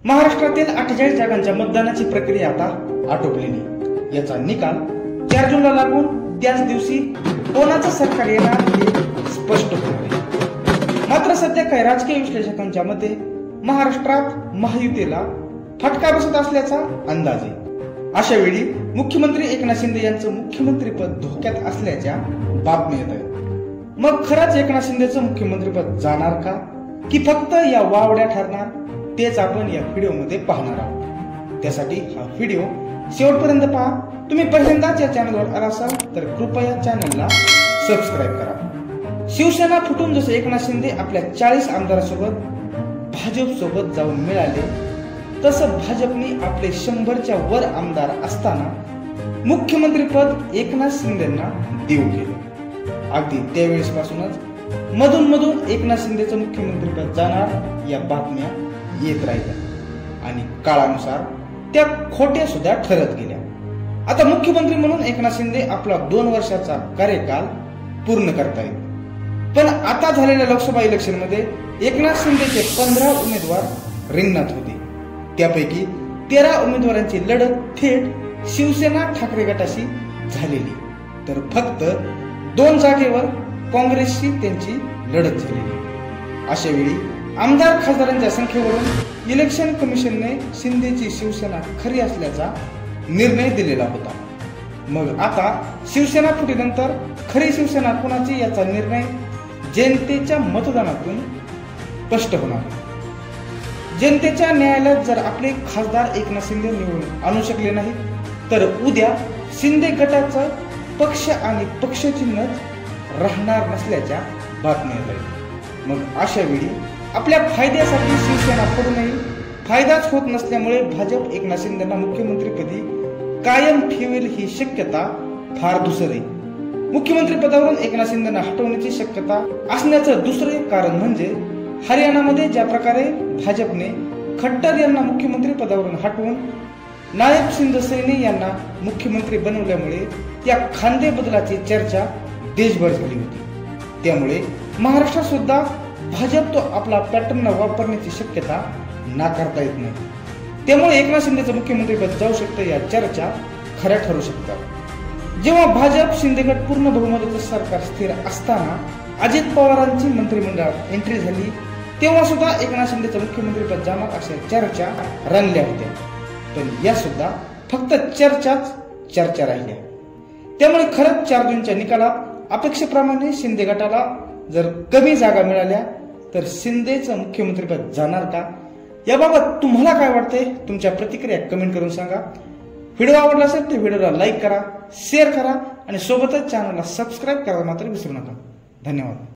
महाराष्ट्रातील 48 जागांच्या मतदानाची प्रक्रिया आता आटोपलेली। याचा निकाल 4 जूनला लागून त्याच दिवशी कोणाचं सरकार येणार हे स्पष्ट होणार आहे। मात्र सध्या काही राजकीय विश्लेषकांच्या मते महाराष्ट्रात महायुतीला फटका बसत असल्याचा अंदाज आहे। अशा वेळी मुख्यमंत्री एकनाथ शिंदे यांचं मुख्यमंत्रीपद धोक्यात असल्याच्या बातम्या येत आहेत। मग खरंच एकनाथ शिंदेचं मुख्यमंत्रीपद जाणार का, की फक्त या वावड्या ठरणार, तेच आपण या व्हिडिओमध्ये पाहणार आहोत। त्यासाठी हा व्हिडिओ शेवटपर्यंत पहा। तुम्ही पहिल्यांदाच या चॅनलवर आला असाल तर कृपया चॅनलला सबस्क्राईब करा। शिवसेना फुटून जसं एकनाथ शिंदे आपल्या 40 आमदारांसोबत भाजप सोबत जाऊन मिळाले, तसं भाजपने आपले 100च्या वर आमदार असताना मुख्यमंत्रीपद एकनाथ शिंदेंना देऊ केलं। अगदी त्यावेळेस पासूनच मधून मधून एकनाथ शिंदेचं मुख्यमंत्रीपद जाणार या बातम्या येत राहिल्या आणि काळानुसार त्या खोट्या सुद्धा ठरत गेल्या। आता मुख्यमंत्री म्हणून एकनाथ शिंदे आपला 2 वर्षाचा कार्यकाल पूर्ण करतायत। पण आता झालेल्या लोकसभा इलेक्शन मध्ये एकनाथ शिंदेचे 15 उमेदवार रिंगणात होते। त्यापैकी 13 उमेदवारांची लढत थेट शिवसेना ठाकरे गटाशी झालेली, तर फक्त 2 जागेवर काँग्रेसशी त्यांची लढत झालेली। अशा वेळी आमदार खासदारांच्या संख्येवरून इलेक्शन कमिशनने शिंदेची शिवसेना खरी असल्याचा निर्णय दिलेला होता। मग आता शिवसेना फुटीनंतर खरी शिवसेना कोणाची याचा निर्णय जनतेच्या मतदानातून स्पष्ट होणार। जनतेच्या न्यायालयात जर आपले खासदार एकनाथ शिंदे निवडून आणू शकले नाही, तर उद्या शिंदे गटाचं पक्ष आणि पक्षचिन्ह राहणार नसल्याच्या बातम्या आहेत। मग अशा वेळी आपल्या फायद्यासाठी शिवसेना फोडूनही फायदाच होत नसल्यामुळे भाजप एकनाथ शिंदेंना मुख्यमंत्रीपदी कायम ठेवेल ही शक्यता फार धूसर आहे। मुख्यमंत्री पदावरून एकनाथ शिंदेंना हटवण्याची शक्यता असण्याचं दुसरे कारण म्हणजे हरियाणामध्ये ज्या प्रकारे भाजपने खट्टर यांना मुख्यमंत्री पदावरून हटवून नायब शिंदेसेनी यांना मुख्यमंत्री बनवल्यामुळे त्या खांदे बदलाची चर्चा देशभर झाली होती। त्यामुळे महाराष्ट्रात सुद्धा भाजप तो आपला पॅटर्न वापरण्याची शक्यता नाकारता येत नाही। त्यामुळे एकनाथ शिंदेचं मुख्यमंत्रीपद जाऊ शकतं या चर्चा खऱ्या ठरू शकतात। जेव्हा भाजप शिंदे गट पूर्ण बहुमताचं सरकार स्थिर असताना अजित पवारांची मंत्रिमंडळात एंट्री झाली, तेव्हा सुद्धा एकनाथ शिंदेचं मुख्यमंत्रीपद जाणार अशा चर्चा रंगल्या होत्या। पण या सुद्धा फक्त चर्चा राहिल्या। त्यामुळे खरंच 4 जूनच्या निकालात अपेक्षेप्रमाणे शिंदे गटाला जर कमी जागा मिळाल्या तर शिंदेचं मुख्यमंत्रीपद जाणार का, याबाबत तुम्हाला काय वाटतंय? तुमच्या प्रतिक्रिया कमेंट करून सांगा। व्हिडिओ आवडला असेल तर व्हिडिओला लाईक करा, शेअर करा आणि सोबतच चॅनलला सबस्क्राईब करायला मात्र विसरू नका। धन्यवाद।